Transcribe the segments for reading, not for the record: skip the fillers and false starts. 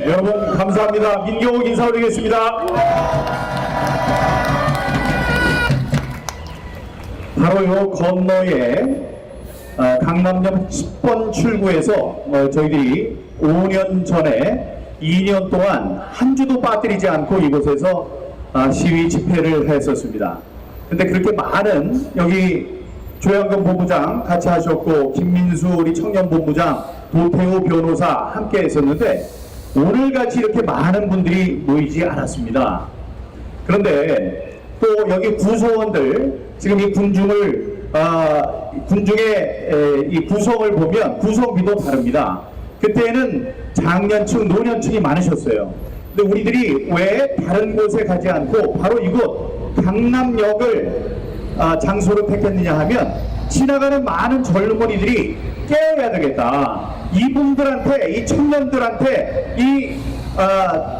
여러분 감사합니다. 민경욱 인사 올리겠습니다. 바로 요 건너에 강남역 10번 출구에서 저희들이 5년 전에 2년 동안 한 주도 빠뜨리지 않고 이곳에서 시위 집회를 했었습니다. 근데 그렇게 많은 여기 조영근 본부장 같이 하셨고 김민수 우리 청년본부장 도태우 변호사 함께 했었는데 오늘같이 이렇게 많은 분들이 모이지 않았습니다. 그런데 또 여기 구성원들 지금 이 군중의 이 구성을 보면 구성비도 다릅니다. 그때는 장년층, 노년층이 많으셨어요. 근데 우리들이 왜 다른 곳에 가지 않고 바로 이곳 강남역을 장소로 택했느냐 하면 지나가는 많은 젊은이들이 깨어야 되겠다. 이분들한테, 이 청년들한테 이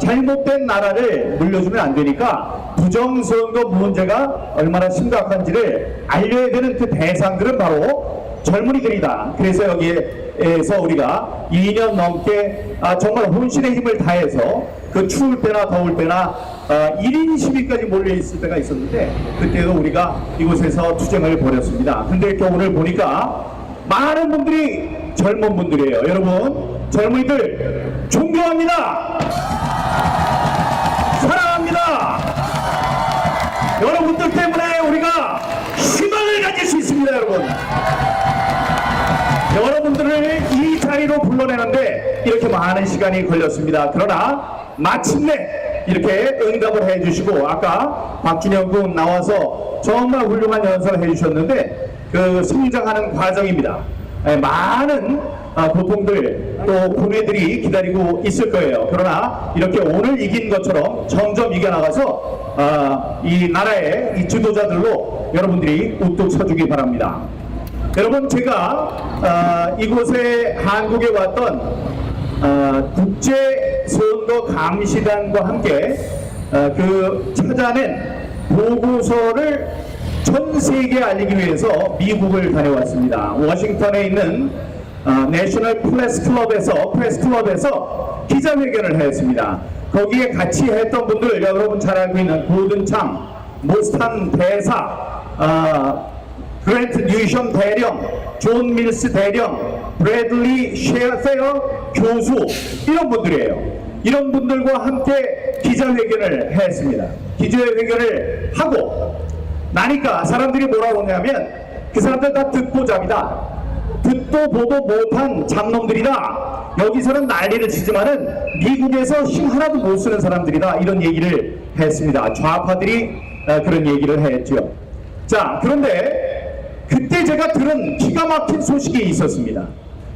잘못된 나라를 물려주면 안 되니까 부정선거 문제가 얼마나 심각한지를 알려야 되는 그 대상들은 바로 젊은이들이다. 그래서 여기에서 우리가 2년 넘게 정말 혼신의 힘을 다해서 그 추울 때나 더울 때나 1인 시위까지 몰려있을 때가 있었는데 그때도 우리가 이곳에서 투쟁을 벌였습니다. 근데 이렇게 오늘 보니까 많은 분들이 젊은 분들이에요. 여러분 젊은이들 존경합니다. 사랑합니다. 여러분들 때문에 우리가 희망을 가질 수 있습니다. 여러분들을 이 자리로 불러내는데 이렇게 많은 시간이 걸렸습니다. 그러나 마침내 이렇게 응답을 해주시고 아까 박준영 군 나와서 정말 훌륭한 연설을 해주셨는데 그 성장하는 과정입니다. 많은 고통들 또 고뇌들이 기다리고 있을 거예요. 그러나 이렇게 오늘 이긴 것처럼 점점 이겨나가서 이 나라의 이 지도자들로 여러분들이 우뚝 서주기 바랍니다. 여러분 제가 이곳에 한국에 왔던 국제선거감시단과 함께 그 찾아낸 보고서를 전 세계에 알리기 위해서 미국을 다녀왔습니다. 워싱턴에 있는 내셔널 프레스클럽에서 기자회견을 했습니다. 거기에 같이 했던 분들 여러분 잘 알고 있는 고든 참, 모스탄 대사, 그랜트 뉴션 대령, 존 밀스 대령, 브래들리 셰어페어 교수 이런 분들이에요. 이런 분들과 함께 기자회견을 했습니다. 기자회견을 하고 나니까 사람들이 뭐라고 하냐면 그 사람들 다 듣보잡이다. 듣도 보도 못한 잡놈들이다. 여기서는 난리를 치지만은 미국에서 힘 하나도 못 쓰는 사람들이다. 이런 얘기를 했습니다. 좌파들이 그런 얘기를 했죠. 자, 그런데 그때 제가 들은 기가 막힌 소식이 있었습니다.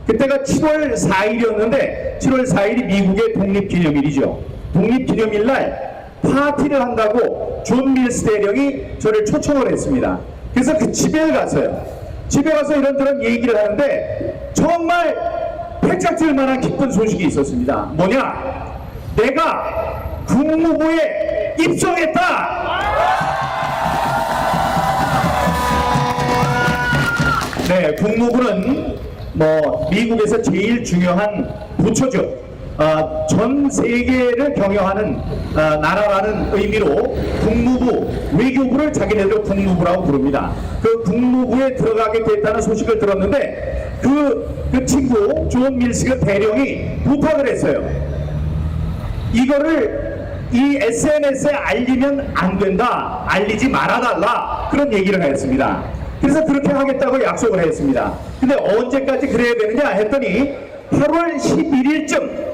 그때가 7월 4일이었는데 7월 4일이 미국의 독립기념일이죠. 독립기념일 날 파티를 한다고 존 밀스 대령이 저를 초청을 했습니다. 그래서 그 집에 갔어요. 집에 가서 이런저런 얘기를 하는데 정말 패짝질 만한 기쁜 소식이 있었습니다. 뭐냐? 내가 국무부에 입성했다! 네, 국무부는 미국에서 제일 중요한 부처죠. 전 세계를 경영하는 나라라는 의미로 국무부, 외교부를 자기네들 국무부라고 부릅니다. 그 국무부에 들어가게 됐다는 소식을 들었는데 그 친구 존 밀스 대령이 부탁을 했어요. 이거를 이 SNS에 알리면 안 된다. 알리지 말아달라. 그런 얘기를 했습니다. 그래서 그렇게 하겠다고 약속을 했습니다. 근데 언제까지 그래야 되느냐 했더니 8월 11일쯤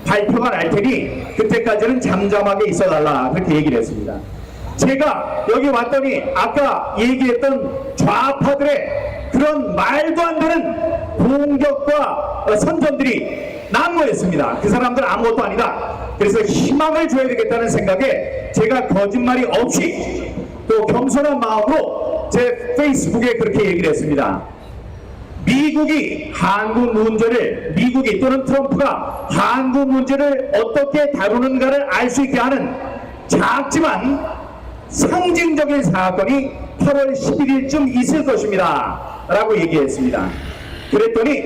발표가 날 테니 그때까지는 잠잠하게 있어달라 그렇게 얘기를 했습니다. 제가 여기 왔더니 아까 얘기했던 좌파들의 그런 말도 안 되는 공격과 선전들이 난무했습니다. 그 사람들은 아무것도 아니다. 그래서 희망을 줘야 되겠다는 생각에 제가 거짓말이 없이 또 겸손한 마음으로 제 페이스북에 그렇게 얘기를 했습니다. 미국이 한국 문제를, 미국이 또는 트럼프가 한국 문제를 어떻게 다루는가를 알 수 있게 하는 작지만 상징적인 사건이 8월 11일쯤 있을 것입니다. 라고 얘기했습니다. 그랬더니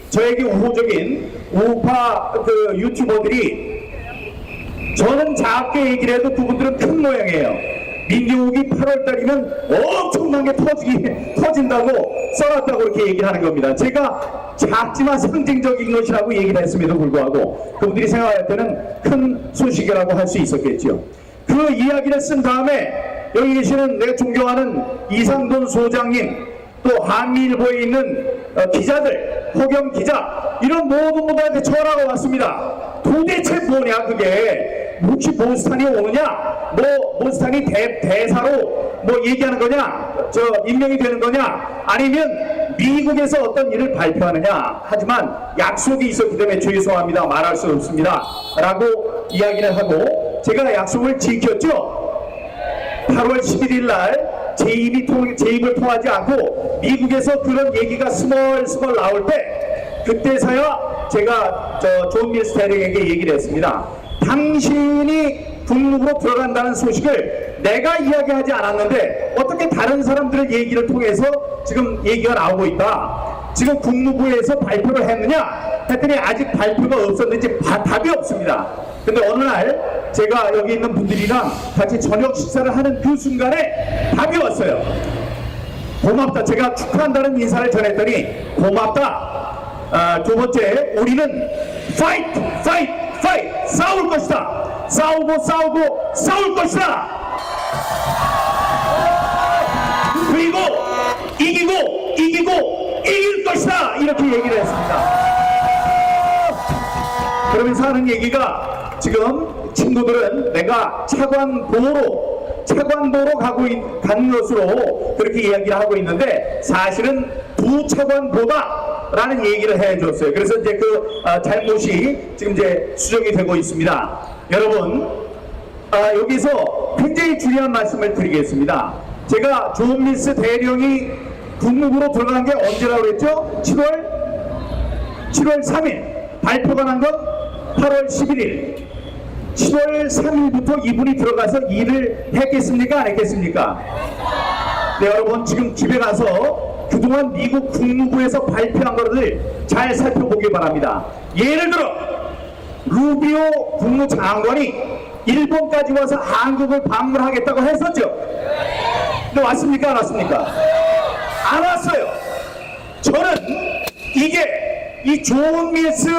저에게 우호적인 우파 그 유튜버들이 저는 작게 얘기를 해도 그분들은 큰 모양이에요. 민주국이 8월달이면 엄청난 게 터진다고 써놨다고 이렇게 얘기를 하는 겁니다. 제가 작지만 상징적인 것이라고 얘기를 했음에도 불구하고 그분들이 생각할 때는 큰 소식이라고 할 수 있었겠죠. 그 이야기를 쓴 다음에 여기 계시는 내가 존경하는 이상돈 소장님, 또 한미일보에 있는 기자들, 허경 기자, 이런 모든 분들한테 전화가 왔습니다. 도대체 뭐냐 그게, 혹시 모스탄이 오느냐, 뭐 모스탄이 대사로 뭐 얘기하는 거냐, 임명이 되는 거냐, 아니면 미국에서 어떤 일을 발표하느냐. 하지만 약속이 있었기 때문에 죄송합니다, 말할 수 없습니다 라고 이야기를 하고, 제가 약속을 지켰죠. 8월 11일 날 재입을 통하지 않고 미국에서 그런 얘기가 스멀스멀 나올 때, 그때서야 제가 존 밀스 대령에게 얘기를 했습니다. 당신이 국무부로 들어간다는 소식을 내가 이야기하지 않았는데 어떻게 다른 사람들의 얘기를 통해서 지금 얘기가 나오고 있다. 지금 국무부에서 발표를 했느냐 했더니 아직 발표가 없었는지 답이 없습니다. 근데 어느 날 제가 여기 있는 분들이랑 같이 저녁 식사를 하는 그 순간에 답이 왔어요. 고맙다. 제가 축하한다는 인사를 전했더니 고맙다. 두 번째, 우리는 fight, 싸울 것이다. 싸우고 싸울 것이다. 그리고 이기고 이길 것이다. 이렇게 얘기를 했습니다. 그러면서 하는 얘기가, 지금 친구들은 내가 차관보로 가는 것으로 그렇게 이야기를 하고 있는데 사실은 부차관보다 라는 얘기를 해줬어요. 그래서 이제 그 잘못이 지금 이제 수정이 되고 있습니다. 여러분, 여기서 굉장히 중요한 말씀을 드리겠습니다. 제가 존 밀스 대령이 국무부로 들어간 게 언제라고 그랬죠? 7월 3일. 발표가 난 건 8월 11일. 7월 3일부터 이분이 들어가서 일을 했겠습니까? 안 했겠습니까? 네, 여러분, 지금 집에 가서 그동안 미국 국무부에서 발표한 것을 잘 살펴보길 바랍니다. 예를 들어 루비오 국무장관이 일본까지 와서 한국을 방문하겠다고 했었죠. 근데 왔습니까? 안 왔습니까? 안 왔어요. 저는 이게 이 존 밀스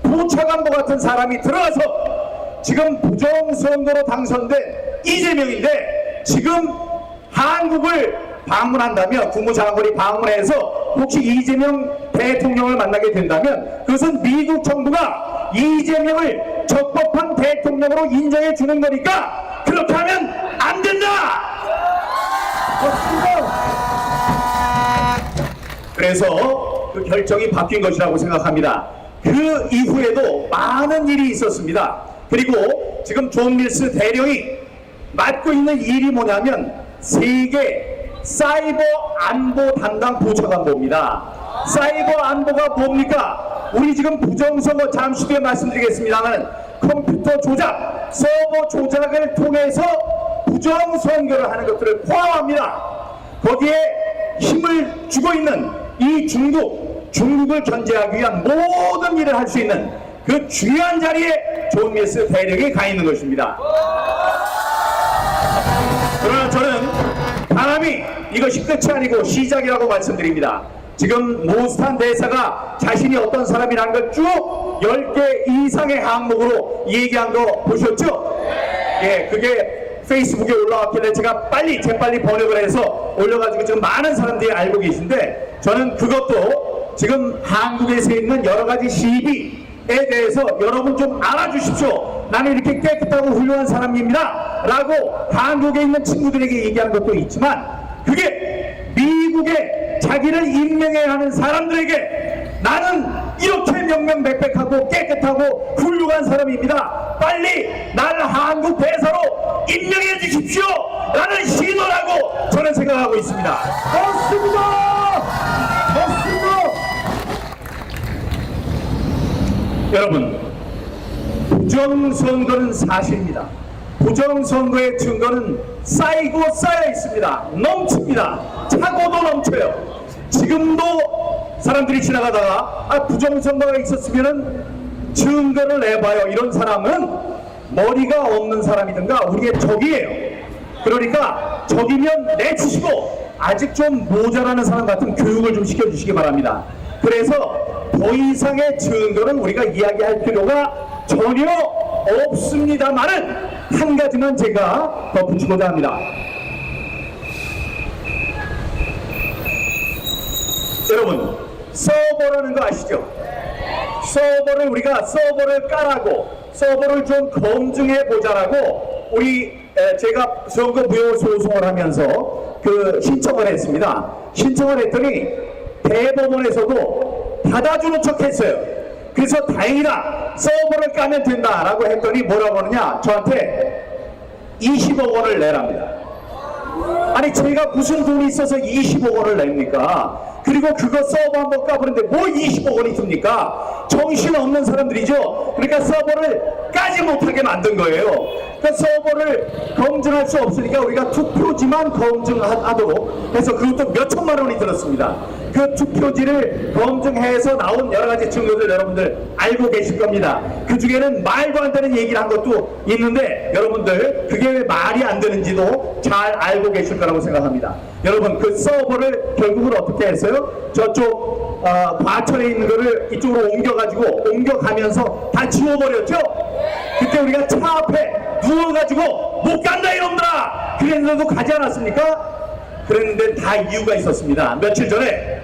부차관보 같은 사람이 들어가서 지금 부정선거로 당선된 이재명인데 지금 한국을 방문한다면, 국무장관이 방문해서 혹시 이재명 대통령을 만나게 된다면 그것은 미국 정부가 이재명을 적법한 대통령으로 인정해 주는 거니까 그렇게 하면 안 된다. 그래서 그 결정이 바뀐 것이라고 생각합니다. 그 이후에도 많은 일이 있었습니다. 그리고 지금 존 밀스 대령이 맡고 있는 일이 뭐냐면 세계 사이버 안보 담당 부차관보입니다. 사이버 안보가 뭡니까? 우리 지금 부정선거, 잠시 뒤에 말씀드리겠습니다만 컴퓨터 조작, 서버 조작을 통해서 부정선거를 하는 것들을 포함합니다. 거기에 힘을 주고 있는 이 중국을 견제하기 위한 모든 일을 할 수 있는 그 중요한 자리에 존 밀스 대령이 가 있는 것입니다. 그러나 저는 바람이 이것이 끝이 아니고 시작이라고 말씀드립니다. 지금 모스탄 대사가 자신이 어떤 사람이라는 걸 쭉 10개 이상의 항목으로 얘기한 거 보셨죠? 예, 그게 페이스북에 올라왔길래 제가 재빨리 번역을 해서 올려가지고 지금 많은 사람들이 알고 계신데, 저는 그것도 지금 한국에서 있는 여러 가지 시비에 대해서 여러분 좀 알아주십시오. 나는 이렇게 깨끗하고 훌륭한 사람입니다 라고 한국에 있는 친구들에게 얘기하는 것도 있지만, 그게 미국에 자기를 임명해야 하는 사람들에게 나는 이렇게 명명백백하고 깨끗하고 훌륭한 사람입니다, 빨리 나를 한국 대사로 임명해 주십시오 라는 신호라고 저는 생각하고 있습니다. 맞습니다. 여러분, 부정선거는 사실입니다. 부정선거의 증거는 쌓여 있습니다. 넘칩니다. 차고도 넘쳐요. 지금도 사람들이 지나가다가 부정선거가 있었으면은 증거를 내봐요. 이런 사람은 머리가 없는 사람이든가 우리의 적이에요. 그러니까 적이면 내치시고 아직 좀 모자라는 사람 같은 교육을 좀 시켜주시기 바랍니다. 그래서 더 이상의 증거를 우리가 이야기할 필요가 전혀 없습니다만은 한 가지만 제가 덧붙이고자 합니다. 여러분, 서버라는 거 아시죠? 서버를 우리가 서버를 깔라고 서버를 좀 검증해 보자라고 제가 선거 무효 소송을 하면서 신청을 했습니다. 신청을 했더니 대법원에서도 받아주는 척 했어요. 그래서 다행이다, 서버를 까면 된다라고 했더니 뭐라고 하느냐, 저한테 20억 원을 내랍니다. 아니 제가 무슨 돈이 있어서 20억 원을 냅니까? 그리고 그거 서버 한번 까보는데 뭐 20억 원이 듭니까? 정신없는 사람들이죠. 그러니까 서버를 까지 못하게 만든 거예요. 그러니까 서버를 검증할 수 없으니까 우리가 투표지만 검증하도록 해서 그것도 몇 천만 원이 들었습니다. 그 투표지를 검증해서 나온 여러 가지 증거들 여러분들 알고 계실 겁니다. 그 중에는 말도 안 되는 얘기를 한 것도 있는데 여러분들 그게 왜 말이 안 되는지도 잘 알고 계실 거라고 생각합니다. 여러분 그 서버를 결국은 어떻게 했어요? 저쪽 과천에 있는 거를 이쪽으로 옮겨가면서 다 지워버렸죠? 그때 우리가 차 앞에 누워가지고 못 간다 이놈들아! 그랬는데도 가지 않았습니까? 그랬는데 다 이유가 있었습니다. 며칠 전에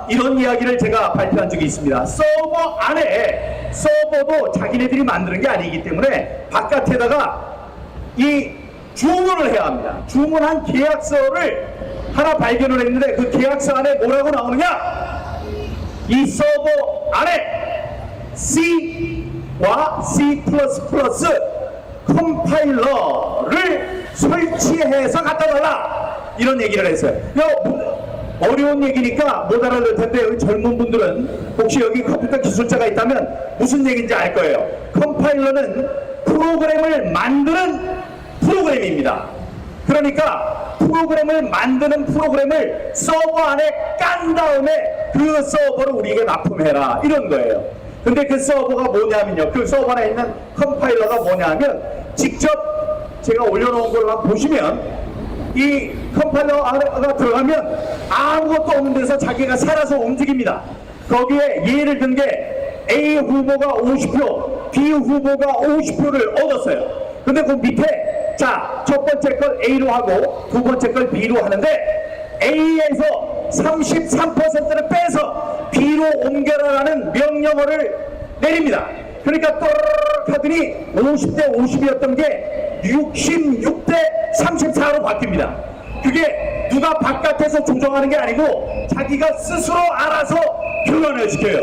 이런 이야기를 제가 발표한 적이 있습니다. 서버 안에 서버도 자기네들이 만드는 게 아니기 때문에 바깥에다가 이 주문을 해야 합니다. 주문한 계약서를 하나 발견을 했는데 그 계약서 안에 뭐라고 나오느냐? 이 서버 안에 C와 C++ 컴파일러를 설치해서 갖다 달라, 이런 얘기를 했어요. 어려운 얘기니까 못 알아들 텐데 여기 젊은 분들은 혹시 여기 컴퓨터 기술자가 있다면 무슨 얘기인지 알 거예요. 컴파일러는 프로그램을 만드는 프로그램입니다. 그러니까 프로그램을 만드는 프로그램을 서버 안에 깐 다음에 그 서버를 우리에게 납품해라, 이런 거예요. 근데 그 서버가 뭐냐면요, 그 서버 안에 있는 컴파일러가 뭐냐면 직접 제가 올려놓은 걸 보시면 이 컴파일러가 들어가면 아무것도 없는 데서 자기가 살아서 움직입니다. 거기에 예를 든 게 A 후보가 50표, B 후보가 50표를 얻었어요. 근데 그 밑에 자, 첫 번째 걸 A로 하고 두 번째 걸 B로 하는데 A에서 33%를 빼서 B로 옮겨라라는 명령어를 내립니다. 그러니까 또르르 하더니 50대 50이었던 게 66대 34로 바뀝니다. 그게 누가 바깥에서 조정하는 게 아니고 자기가 스스로 알아서 교란을 시켜요.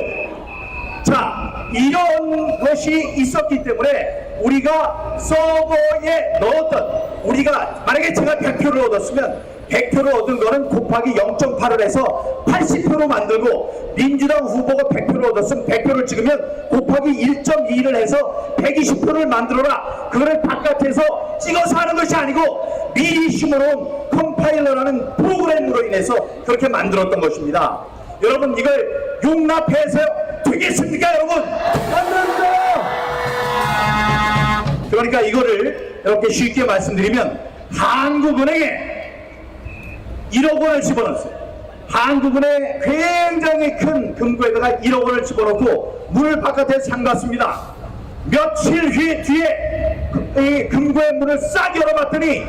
자, 이런 것이 있었기 때문에 우리가 서버에 넣었던, 우리가 만약에 제가 100표를 얻었으면 100표를 얻은 거는 곱하기 0.8을 해서 80표로 만들고, 민주당 후보가 100표를 얻었으면 100표를 찍으면 곱하기 1.2를 해서 120표를 만들어라. 그거를 바깥에서 찍어서 하는 것이 아니고 미리 심어놓은 컴파일러라는 프로그램으로 인해서 그렇게 만들었던 것입니다. 여러분 이걸 용납해서 되겠습니까, 여러분? 안 됩니다. 그러니까 이거를 이렇게 쉽게 말씀드리면 한국은행에 1억 원을 집어넣었어요. 한국은행에 굉장히 큰 금고에다가 1억 원을 집어넣고 문을 바깥에 잠갔습니다. 며칠 뒤에 이 금고의 문을 싹 열어봤더니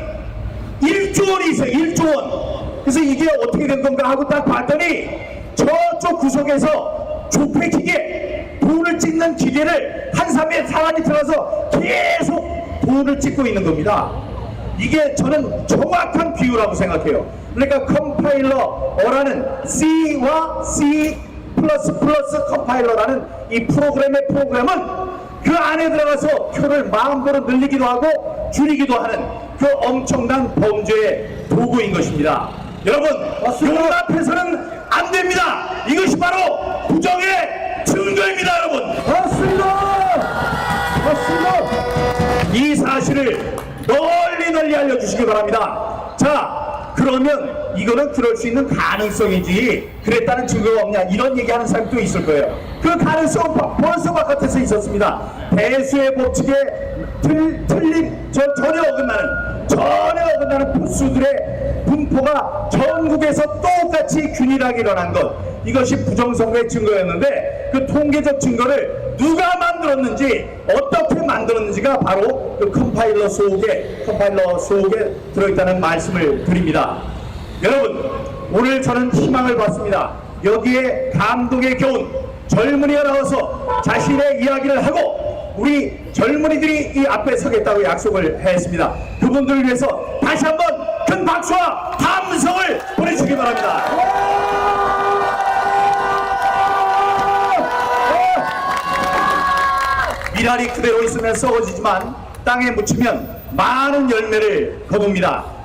1조 원이 있어요. 1조 원. 그래서 이게 어떻게 된 건가 하고 딱 봤더니 저쪽 구석에서 조폐기계, 돈을 찍는 기계를 한 사람이 들어서 계속 돈을 찍고 있는 겁니다. 이게 저는 정확한 비유라고 생각해요. 그러니까 컴파일러라는 C와 C++ 컴파일러라는 이 프로그램은 그 안에 들어가서 표를 마음대로 늘리기도 하고 줄이기도 하는 그 엄청난 범죄의 도구인 것입니다. 여러분, 용납해서는 안 됩니다. 이것이 바로 부정의 증거입니다, 여러분. 맞습니다. 이 사실을 널리 알려주시기 바랍니다. 자, 그러면 이거는 그럴 수 있는 가능성이지 그랬다는 증거가 없냐 이런 얘기하는 사람도 있을 거예요. 그 가능성은 벌써 바깥에서 있었습니다. 배수의 법칙에 전혀 어긋나는 부수들의 분포가 전국에서 똑같이 균일하게 일어난 것, 이것이 부정선거의 증거였는데 그 통계적 증거를 누가 만들었는지 어떻게 만들었는지가 바로 그 컴파일러 속에 들어있다는 말씀을 드립니다. 여러분, 오늘 저는 희망을 받습니다. 여기에 감동의 교훈, 젊은이가 나와서 자신의 이야기를 하고 우리 젊은이들이 이 앞에 서겠다고 약속을 했습니다. 그분들을 위해서 다시 한번 큰 박수와 함성을 보내주시기 바랍니다. 미랄이 그대로 있으면 썩어지지만 땅에 묻히면 많은 열매를 거둡니다.